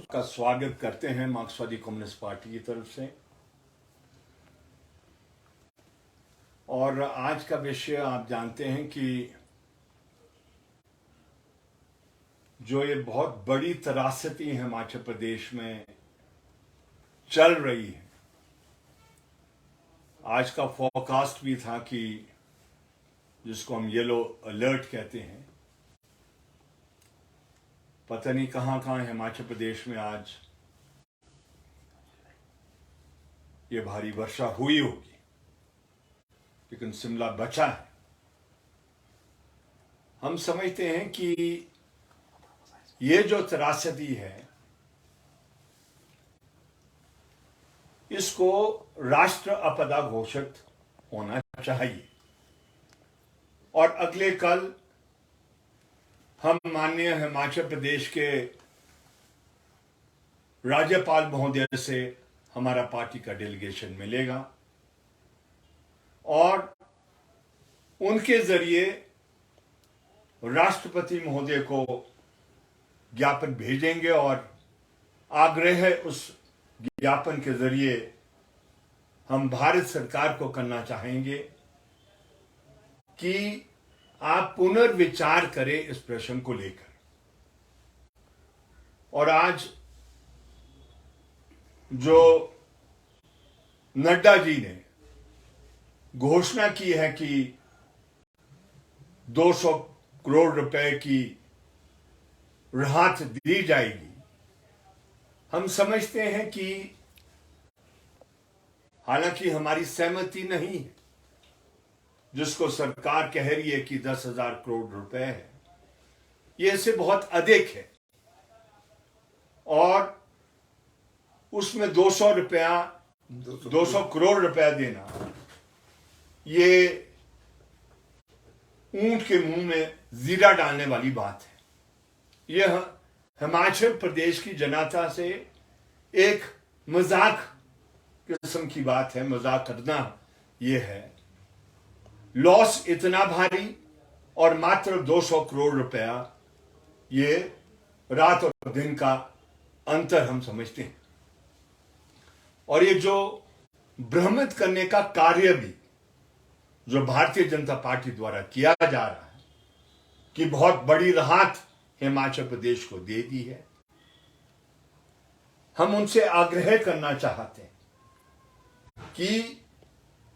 का स्वागत करते हैं मार्क्सवादी कम्युनिस्ट पार्टी की तरफ से। और आज का विषय आप जानते हैं कि जो ये बहुत बड़ी त्रासदी हिमाचल प्रदेश में चल रही है, आज का फोरकास्ट भी था कि जिसको हम येलो अलर्ट कहते हैं, पता नहीं कहां कहां हिमाचल प्रदेश में आज ये भारी वर्षा हुई होगी, लेकिन शिमला बचा है। हम समझते हैं कि ये जो त्रासदी है इसको राष्ट्र आपदा घोषित होना चाहिए। और अगले कल हम माननीय हिमाचल प्रदेश के राज्यपाल महोदय से हमारा पार्टी का डेलीगेशन मिलेगा और उनके जरिए राष्ट्रपति महोदय को ज्ञापन भेजेंगे और आग्रह उस ज्ञापन के जरिए हम भारत सरकार को करना चाहेंगे कि आप पुनर्विचार करें इस प्रश्न को लेकर। और आज जो नड्डा जी ने घोषणा की है कि 200 करोड़ रुपए की राहत दी जाएगी, हम समझते हैं कि हालांकि हमारी सहमति नहीं है, जिसको सरकार कह रही है कि 10,000 करोड़ रुपए है, ये इससे बहुत अधिक है। और उसमें 200 करोड़ रुपया देना, ये ऊंट के मुंह में जीरा डालने वाली बात है। यह हिमाचल प्रदेश की जनता से एक मजाक किस्म की बात है। मजाक करना यह है। लॉस इतना भारी और मात्र 200 करोड़ रुपया, ये रात और दिन का अंतर हम समझते हैं। और ये जो भ्रमित करने का कार्य भी जो भारतीय जनता पार्टी द्वारा किया जा रहा है कि बहुत बड़ी राहत हिमाचल प्रदेश को दे दी है, हम उनसे आग्रह करना चाहते हैं कि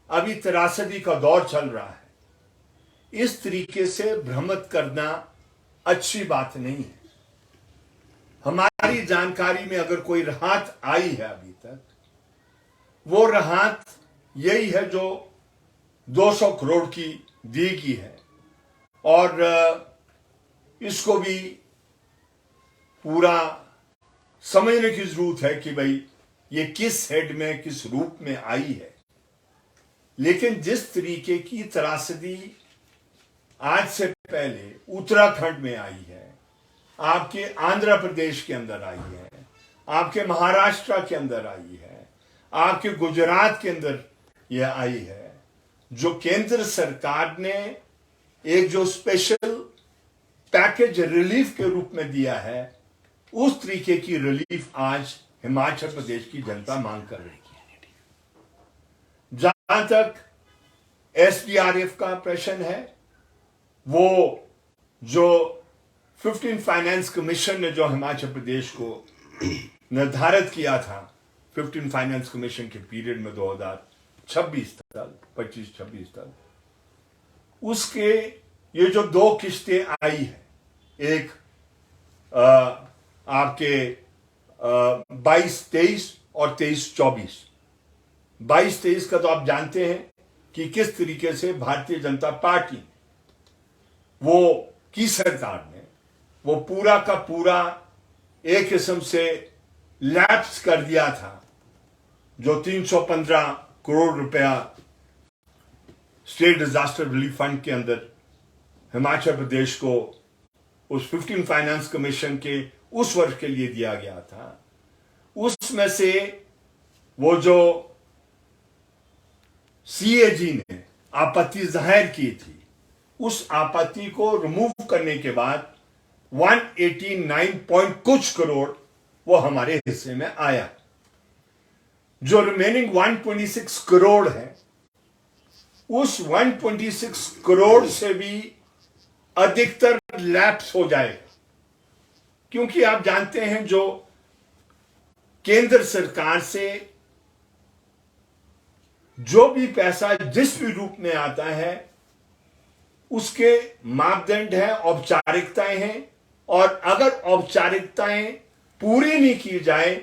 अभी त्रासदी का दौर चल रहा है, इस तरीके से भ्रमित करना अच्छी बात नहीं है। हमारी जानकारी में अगर कोई राहत आई है अभी तक, वो राहत यही है जो 200 करोड़ की दी गई है। और इसको भी पूरा समझने की जरूरत है कि भाई ये किस हेड में, किस रूप में आई है। लेकिन जिस तरीके की त्रासदी आज से पहले उत्तराखंड में आई है, आपके आंध्र प्रदेश के अंदर आई है, आपके महाराष्ट्र के अंदर आई है, आपके गुजरात के अंदर यह आई है, जो केंद्र सरकार ने एक जो स्पेशल पैकेज रिलीफ के रूप में दिया है, उस तरीके की रिलीफ आज हिमाचल प्रदेश की जनता मांग कर रही है। जहां तक एसडीआरएफ का प्रश्न है, वो जो 15 फाइनेंस कमीशन ने जो हिमाचल प्रदेश को निर्धारित किया था, 15 फाइनेंस कमीशन के पीरियड में 2026 तक, 25-26 तक, उसके ये जो 2 किस्तें आई है, एक आपके 22-23 और 23-24। 22-23 का तो आप जानते हैं कि किस तरीके से भारतीय जनता पार्टी वो की सरकार ने वो पूरा का पूरा एक किस्म से लैप्स कर दिया था। जो 315 करोड़ रुपया स्टेट डिजास्टर रिलीफ फंड के अंदर हिमाचल प्रदेश को उस 15 फाइनेंस कमीशन के उस वर्ष के लिए दिया गया था, उसमें से वो जो सीएजी ने आपत्ति जाहिर की थी, उस आपत्ति को रिमूव करने के बाद 189 पॉइंट कुछ करोड़ वो हमारे हिस्से में आया। जो रिमेनिंग 126 करोड़ है, उस 126 करोड़ से भी अधिकतर लैप्स हो जाएगा, क्योंकि आप जानते हैं जो केंद्र सरकार से जो भी पैसा जिस भी रूप में आता है उसके मापदंड हैं, औपचारिकताएं हैं, और अगर औपचारिकताएं पूरी नहीं की जाए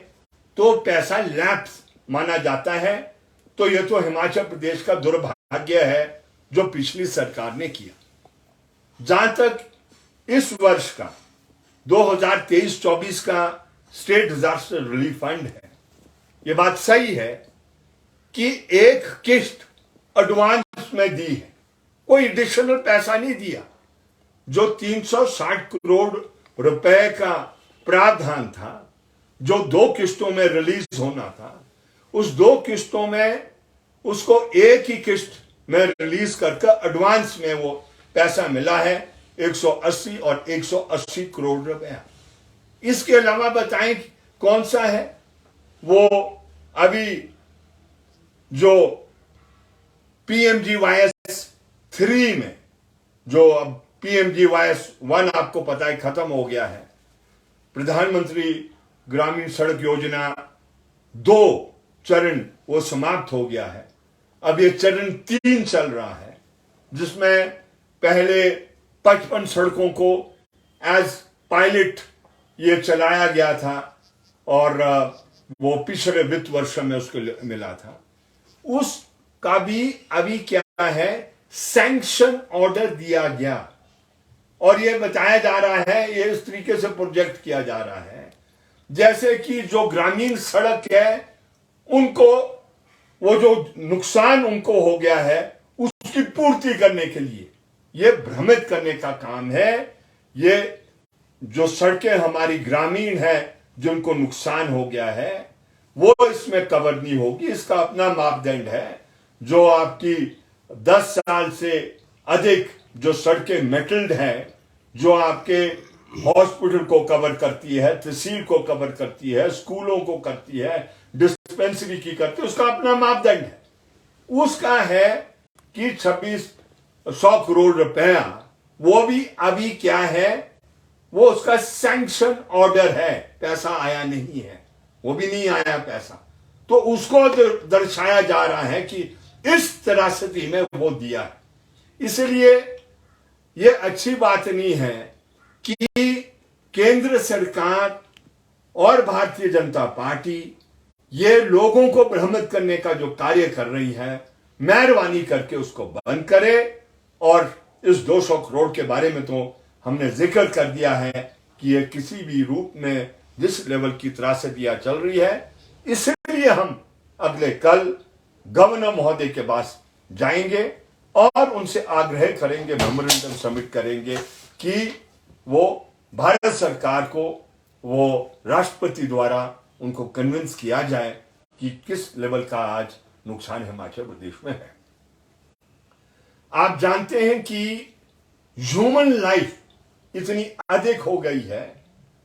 तो पैसा लैप्स माना जाता है। तो यह तो हिमाचल प्रदेश का दुर्भाग्य है जो पिछली सरकार ने किया। जहां तक इस वर्ष का 2023-24 का स्टेट डिजास्टर रिलीफ फंड है, यह बात सही है कि एक किस्त एडवांस में दी है, कोई एडिशनल पैसा नहीं दिया। जो 360 करोड़ रुपए का प्रावधान था, जो 2 किस्तों में रिलीज होना था, उस 2 किस्तों में उसको एक ही किस्त में रिलीज करके एडवांस में वो पैसा मिला है, 180 और 180 करोड़ रुपया। इसके अलावा बताएं कौन सा है वो अभी जो PMGYS 3 में, जो अब PMGYS 1 आपको पता है खत्म हो गया है, प्रधानमंत्री ग्रामीण सड़क योजना 2 चरण वो समाप्त हो गया है। अब ये चरण 3 चल रहा है, जिसमें पहले 55 सड़कों को एज पायलट ये चलाया गया था और वो पिछले वित्त वर्ष में उसको मिला था। उसका भी अभी क्या है, सैंक्शन ऑर्डर दिया गया और ये बताया जा रहा है, ये इस तरीके से प्रोजेक्ट किया जा रहा है जैसे कि जो ग्रामीण सड़क है उनको, वो जो नुकसान उनको हो गया है उसकी पूर्ति करने के लिए ये भ्रमित करने का काम है। ये जो सड़कें हमारी ग्रामीण है जिनको नुकसान हो गया है वो इसमें कवर नहीं होगी। इसका अपना मापदंड है। जो आपकी 10 साल से अधिक जो सड़कें मेटल्ड हैं, जो आपके हॉस्पिटल को कवर करती है, तहसील को कवर करती है, स्कूलों को करती है, डिस्पेंसरी की करती है, उसका अपना मापदंड है। उसका है कि 2600 करोड़ रुपया, वो भी अभी क्या है, वो उसका सैंक्शन ऑर्डर है, पैसा आया नहीं है, वो भी नहीं आया पैसा। तो उसको दर्शाया जा रहा है कि इस त्रासदी में वो दिया है। इसलिए ये अच्छी बात नहीं है कि केंद्र सरकार और भारतीय जनता पार्टी ये लोगों को भ्रमित करने का जो कार्य कर रही है, मेहरबानी करके उसको बंद करे। और इस 200 करोड़ के बारे में तो हमने जिक्र कर दिया है कि ये किसी भी रूप में जिस लेवल की त्रासदियां चल रही है, इसलिए हम अगले कल गवर्नर महोदय के पास जाएंगे और उनसे आग्रह करेंगे, मेमोरेंडम सबमिट करेंगे कि वो भारत सरकार को, वो राष्ट्रपति द्वारा उनको कन्विंस किया जाए कि किस लेवल का आज नुकसान हिमाचल प्रदेश में है। आप जानते हैं कि ह्यूमन लाइफ इतनी अधिक हो गई है,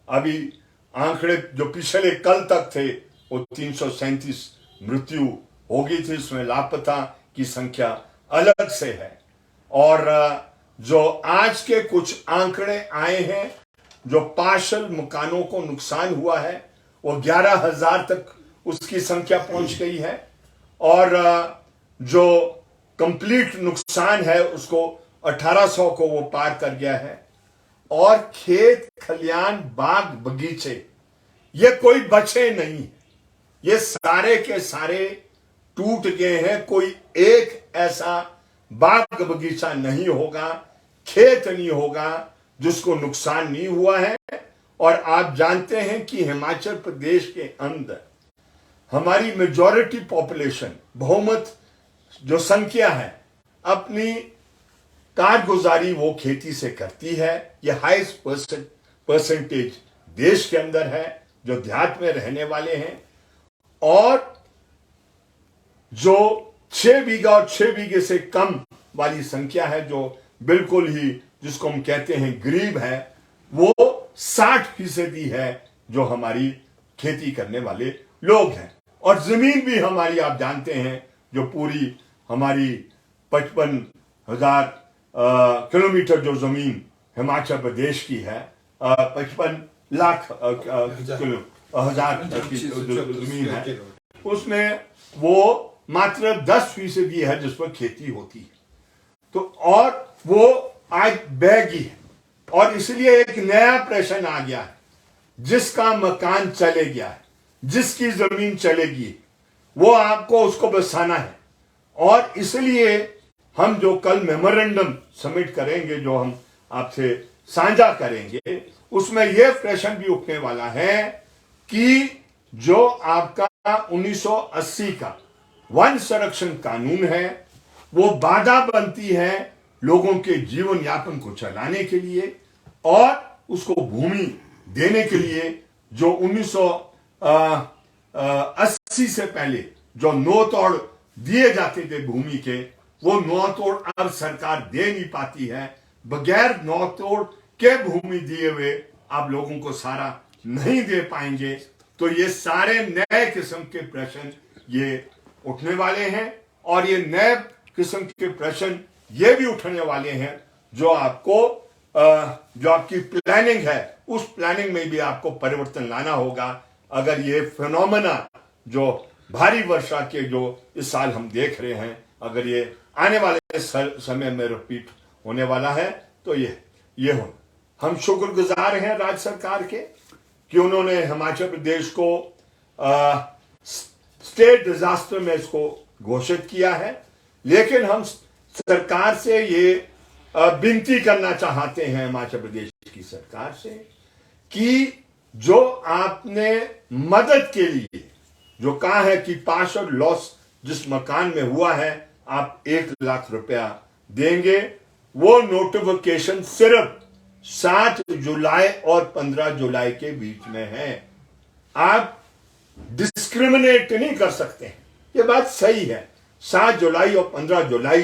अभी आंकड़े जो पिछले कल तक थे वो 337 मृत्यु हो गई थी, इसमें लापता की संख्या अलग से है। और जो आज के कुछ आंकड़े आए हैं, जो पार्शल मकानों को नुकसान हुआ है वो 11,000 तक उसकी संख्या पहुंच गई है, और जो कंप्लीट नुकसान है उसको 1800 को वो पार कर गया है। और खेत खलियान बाग बगीचे ये कोई बचे नहीं, ये सारे के सारे टूट गए हैं। कोई एक ऐसा बाग बगीचा नहीं होगा, खेत नहीं होगा जिसको नुकसान नहीं हुआ है। और आप जानते हैं कि हिमाचल प्रदेश के अंदर हमारी मेजॉरिटी पॉपुलेशन, बहुमत जो संख्या है, अपनी कारगुजारी वो खेती से करती है। ये हाईएस्ट परसेंटेज देश के अंदर है जो देहात में रहने वाले हैं। और जो 6 बीघा और 6 बीघे से कम वाली संख्या है, जो बिल्कुल ही जिसको हम कहते हैं गरीब है, वो 60% है जो हमारी खेती करने वाले लोग हैं। और जमीन भी हमारी आप जानते हैं, जो पूरी हमारी 55,000 किलोमीटर जो जमीन हिमाचल प्रदेश की है, 55 लाख हजार की जमीन है, उसमें वो मात्र 10% है जिस पर खेती होती है। तो और वो आज बहगी है, और इसलिए एक नया प्रश्न आ गया है, जिसका मकान चले गया है, जिसकी जमीन चलेगी, वो आपको उसको बसाना है। और इसलिए हम जो कल मेमोरेंडम सबमिट करेंगे, जो हम आपसे साझा करेंगे, उसमें यह प्रश्न भी उठने वाला है कि जो आपका 1980 का वन संरक्षण कानून है, वो बाधा बनती है लोगों के जीवन यापन को चलाने के लिए और उसको भूमि देने के लिए। जो 1980 से पहले जो नौ-तोड़ दिए जाते थे भूमि के, वो नौ-तोड़ अब सरकार दे नहीं पाती है। बगैर नौ-तोड़ के भूमि दिए हुए आप लोगों को सारा नहीं दे पाएंगे। तो ये सारे नए किस्म के प्रश्न ये उठने वाले हैं, और ये नए किस्म के प्रश्न ये भी उठने वाले हैं जो आपको जो आपकी प्लानिंग है, उस प्लानिंग में भी आपको परिवर्तन लाना होगा। अगर ये फिनोमेना जो भारी वर्षा के जो इस साल हम देख रहे हैं, अगर ये आने वाले समय में रिपीट होने वाला है, तो ये हो। हम शुक्रगुजार हैं राज्य सरकार के कि उन्होंने हिमाचल प्रदेश को स्टेट डिजास्टर में इसको घोषित किया है। लेकिन हम सरकार से ये विनती करना चाहते हैं, हिमाचल प्रदेश की सरकार से, कि जो आपने मदद के लिए जो कहा है कि पार्शियल लॉस जिस मकान में हुआ है आप 1 लाख रुपया देंगे, वो नोटिफिकेशन सिर्फ 7 जुलाई और 15 जुलाई के बीच में है। आप डिस्क्रिमिनेट नहीं कर सकते हैं, ये बात सही है। 7 जुलाई और 15 जुलाई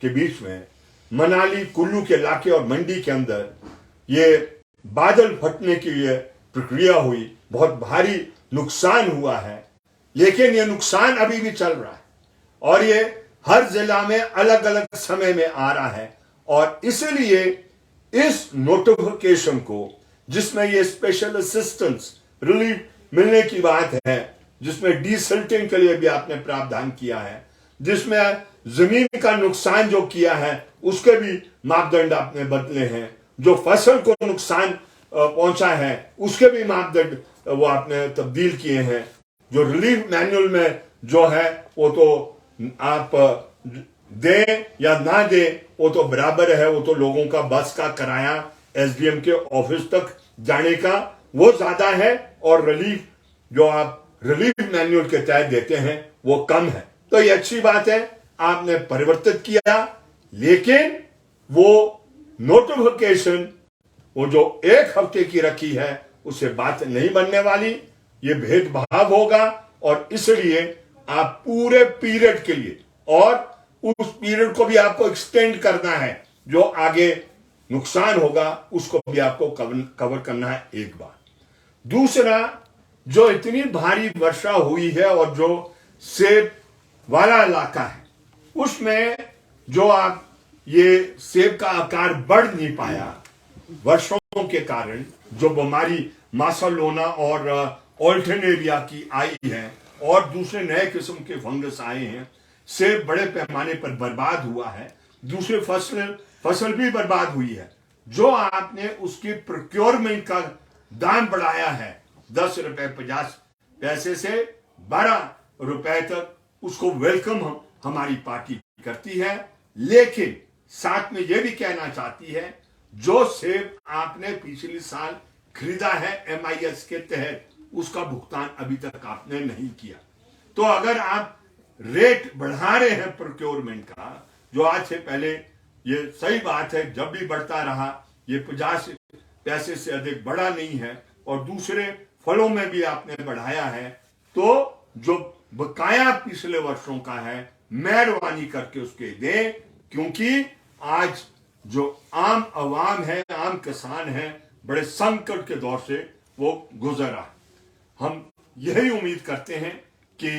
के बीच में मनाली, कुल्लू के इलाके और मंडी के अंदर ये बादल फटने की ये प्रक्रिया हुई, बहुत भारी नुकसान हुआ है। लेकिन ये नुकसान अभी भी चल रहा है और ये हर जिला में अलग अलग समय में आ रहा है। और इसलिए इस नोटिफिकेशन को, जिसमें ये स्पेशल असिस्टेंस रिलीफ मिलने की बात है, जिसमें डीसिल्टिंग के लिए भी आपने प्रावधान किया है, जिसमें जमीन का नुकसान जो किया है उसके भी मापदंड आपने बदले हैं, जो फसल को नुकसान पहुंचा है उसके भी मापदंड वो आपने तब्दील किए हैं। जो रिलीफ मैनुअल में जो है वो तो आप दें या ना दें वो तो बराबर है, वो तो लोगों का बस का किराया एसडीएम के ऑफिस तक जाने का वो ज्यादा है, और रिलीफ जो आप रिलीफ मैनुअल के तहत देते हैं वो कम है। तो ये अच्छी बात है, आपने परिवर्तित किया। लेकिन वो नोटिफिकेशन वो जो 1 हफ्ते की रखी है उससे बात नहीं बनने वाली, ये भेदभाव होगा। और इसलिए आप पूरे पीरियड के लिए, और उस पीरियड को भी आपको एक्सटेंड करना है, जो आगे नुकसान होगा उसको भी आपको कवर करना है एक बार। दूसरा, जो इतनी भारी वर्षा हुई है और जो सेब वाला इलाका है उसमें जो आप ये सेब का आकार बढ़ नहीं पाया वर्षों के कारण, जो बीमारी मासालोना और ऑल्टरनेरिया की आई है और दूसरे नए किस्म के फंगस आए हैं, सेब बड़े पैमाने पर बर्बाद हुआ है, दूसरे फसल भी बर्बाद हुई है। जो आपने उसकी प्रोक्योरमेंट का दाम बढ़ाया है 10 रुपए 50 पैसे से 12 रुपए तक, उसको वेलकम हमारी पार्टी करती है। लेकिन साथ में यह भी कहना चाहती है, जो सेब आपने पिछले साल खरीदा है MIS के तहत, उसका भुगतान अभी तक आपने नहीं किया। तो अगर आप रेट बढ़ा रहे हैं प्रोक्योरमेंट का, जो आज से पहले, ये सही बात है, जब भी बढ़ता रहा ये 50 पैसे से अधिक बढ़ा नहीं है, और दूसरे फलों में भी आपने बढ़ाया है, तो जो बकाया पिछले वर्षों का है मेहरबानी करके उसके दें, क्योंकि आज जो आम आवाम है, आम किसान है, बड़े संकट के दौर से वो गुजरा। हम यही उम्मीद करते हैं कि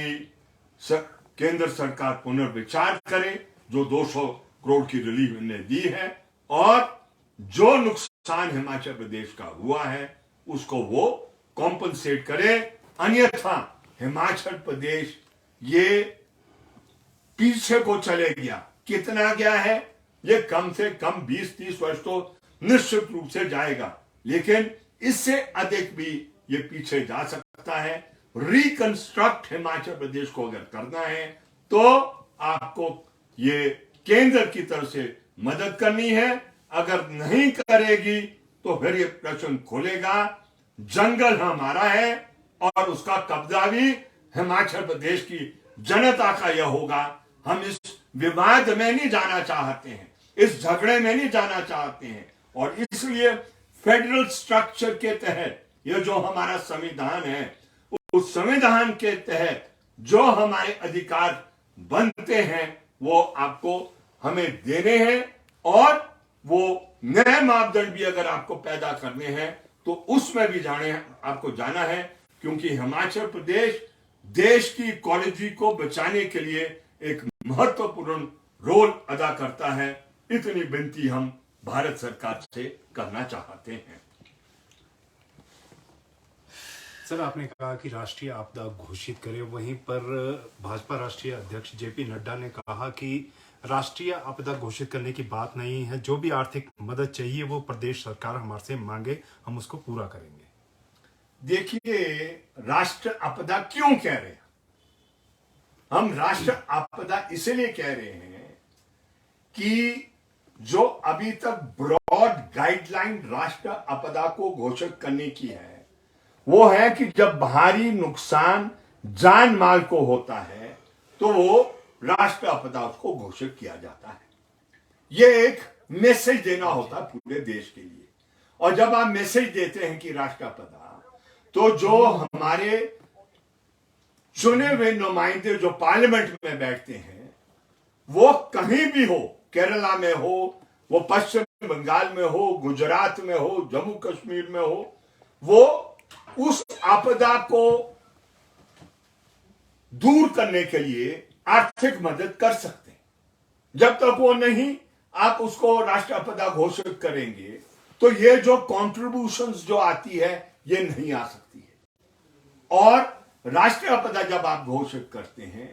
केंद्र सरकार पुनर्विचार करे जो 200 करोड़ की रिलीफ इन्हें दी है, और जो नुकसान हिमाचल प्रदेश का हुआ है उसको वो कॉम्पनसेट करे। अन्यथा हिमाचल प्रदेश ये पीछे को चले गया। कितना गया है? ये कम से कम 20-30 वर्ष तो निश्चित रूप से जाएगा, लेकिन इससे अधिक भी ये पीछे जा सकता है। रिकंस्ट्रक्ट हिमाचल प्रदेश को अगर करना है तो आपको ये केंद्र की तरफ से मदद करनी है। अगर नहीं करेगी तो फिर ये प्रश्न खुलेगा, जंगल हमारा है और उसका कब्जा भी हिमाचल प्रदेश की जनता का यह होगा। हम इस विवाद में नहीं जाना चाहते हैं, इस झगड़े में नहीं जाना चाहते हैं, और इसलिए फेडरल स्ट्रक्चर के तहत यह जो हमारा संविधान है, उस संविधान के तहत जो हमारे अधिकार बनते हैं वो आपको हमें देने हैं, और वो नए मापदंड भी अगर आपको पैदा करने हैं तो उसमें भी आपको जाना है, क्योंकि हिमाचल प्रदेश देश की इकोलॉजी को बचाने के लिए एक महत्वपूर्ण रोल अदा करता है। इतनी विनती हम भारत सरकार से करना चाहते हैं। सर, आपने कहा कि राष्ट्रीय आपदा घोषित करें, वहीं पर भाजपा राष्ट्रीय अध्यक्ष जेपी नड्डा ने कहा कि राष्ट्रीय आपदा घोषित करने की बात नहीं है, जो भी आर्थिक मदद चाहिए वो प्रदेश सरकार हमारे से मांगे, हम उसको पूरा करेंगे। देखिए, राष्ट्र आपदा क्यों कह रहे हैं? हम राष्ट्र आपदा इसलिए कह रहे हैं कि जो अभी तक ब्रॉड गाइडलाइन राष्ट्र आपदा को घोषित करने की है वो है कि जब भारी नुकसान जान माल को होता है तो वो राष्ट्र आपदा को घोषित किया जाता है। ये एक मैसेज देना होता है पूरे देश के लिए, और जब आप मैसेज देते हैं कि राष्ट्र आपदा, तो जो हमारे चुने हुए नुमाइंदे जो पार्लियामेंट में बैठते हैं वो कहीं भी हो, केरला में हो, वो पश्चिम बंगाल में हो, गुजरात में हो, जम्मू कश्मीर में हो, वो उस आपदा को दूर करने के लिए आर्थिक मदद कर सकते हैं। जब तक वो नहीं आप उसको राष्ट्रीय आपदा घोषित करेंगे तो ये जो कॉन्ट्रीब्यूशंस जो आती है ये नहीं आ सकती है। और राष्ट्रीय आपदा जब आप घोषित करते हैं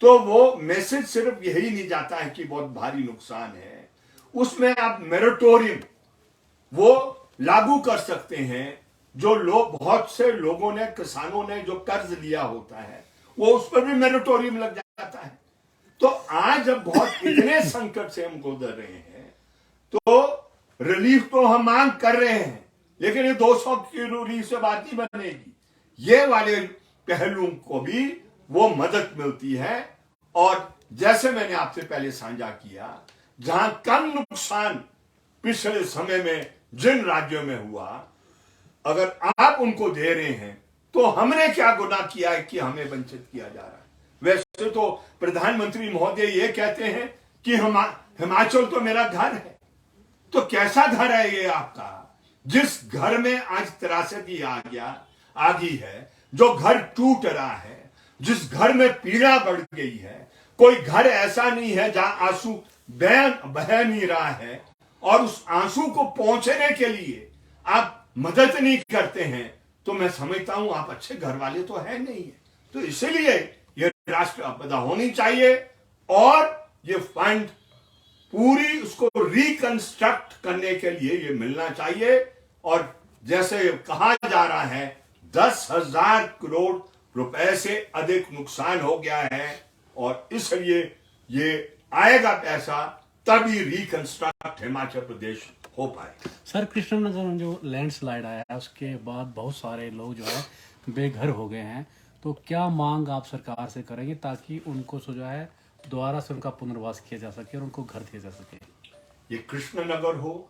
तो वो मैसेज सिर्फ यही नहीं जाता है कि बहुत भारी नुकसान है, उसमें आप मोरेटोरियम वो लागू कर सकते हैं। जो लोग, बहुत से लोगों ने, किसानों ने जो कर्ज लिया होता है वो उस पर भी मोरेटोरियम लग जाता है। तो आज जब बहुत इतने संकट से हम गुजर रहे हैं तो रिलीफ तो हम मांग कर रहे हैं, लेकिन ये 200 की रिलीफ से बात नहीं बनेगी। ये वाले पहलुओं को भी वो मदद मिलती है। और जैसे मैंने आपसे पहले साझा किया, जहां कम नुकसान पिछले समय में जिन राज्यों में हुआ, अगर आप उनको दे रहे हैं तो हमने क्या गुनाह किया है कि हमें वंचित किया जा रहा है? वैसे तो प्रधानमंत्री महोदय ये कहते हैं कि हिमाचल तो मेरा घर है। तो कैसा घर है ये आपका, जिस घर में आज त्रासदी आ गई है, जो घर टूट रहा है, जिस घर में पीड़ा बढ़ गई है? कोई घर ऐसा नहीं है जहां आंसू बह नहीं रहा है, और उस आंसू को पहुंचने के लिए आप मदद नहीं करते हैं, तो मैं समझता हूं आप अच्छे घर वाले तो है नहीं है। तो इसलिए ये राष्ट्र आपदा होनी चाहिए, और ये फंड पूरी उसको रिकंस्ट्रक्ट करने के लिए ये मिलना चाहिए। और जैसे कहा जा रहा है 10,000 करोड़ रुपए से अधिक नुकसान हो गया है, और इसलिए ये आएगा पैसा तभी रिकंस्ट्रक्ट हिमाचल प्रदेश हो पाए। सर, कृष्णनगर में जो लैंडस्लाइड आया है उसके बाद बहुत सारे लोग जो है बेघर हो गए हैं, तो क्या मांग आप सरकार से करेंगे ताकि उनको जो है दोबारा से उनका पुनर्वास किया जा सके और उनको घर दिया जा सके? ये कृष्णनगर हो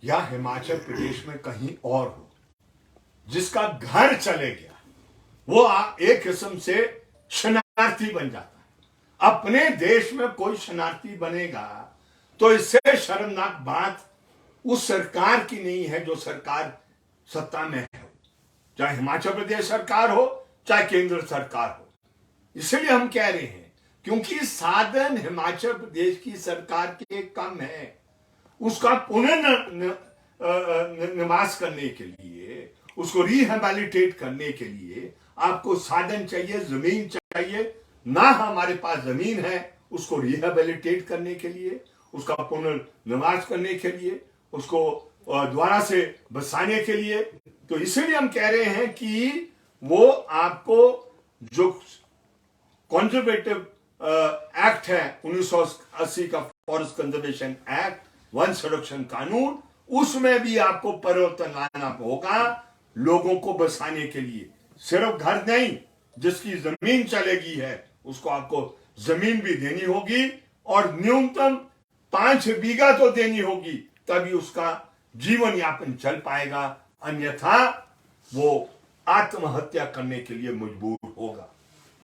या हिमाचल प्रदेश में कहीं और हो, जिसका घर चले गया वो एक किस्म से शरणार्थी बन जाता है। अपने देश में कोई शरणार्थी बनेगा तो इससे शर्मनाक बात उस सरकार की नहीं है जो सरकार सत्ता में है, चाहे हिमाचल प्रदेश सरकार हो चाहे केंद्र सरकार हो। इसलिए हम कह रहे हैं क्योंकि साधन हिमाचल प्रदेश की सरकार के कम है, उसका पुनर्निवास करने के लिए, उसको रिहेबिलिटेट करने के लिए आपको साधन चाहिए, जमीन चाहिए। ना हमारे पास जमीन है उसको रिहेबिलिटेट करने के लिए, उसका पुनर्निवास करने के लिए, उसको दोबारा से बसाने के लिए। तो इसलिए हम कह रहे हैं कि वो आपको जो कंजर्वेटिव एक्ट है 1980 का, फॉरेस्ट कंजर्वेशन एक्ट, वन संरक्षण कानून, उसमें भी आपको परिवर्तन लाना होगा लोगों को बसाने के लिए। सिर्फ घर नहीं, जिसकी जमीन चलेगी है उसको आपको जमीन भी देनी होगी और न्यूनतम 5 बीघा तो देनी होगी, तभी उसका जीवन यापन चल पाएगा, अन्यथा वो आत्महत्या करने के लिए मजबूर होगा।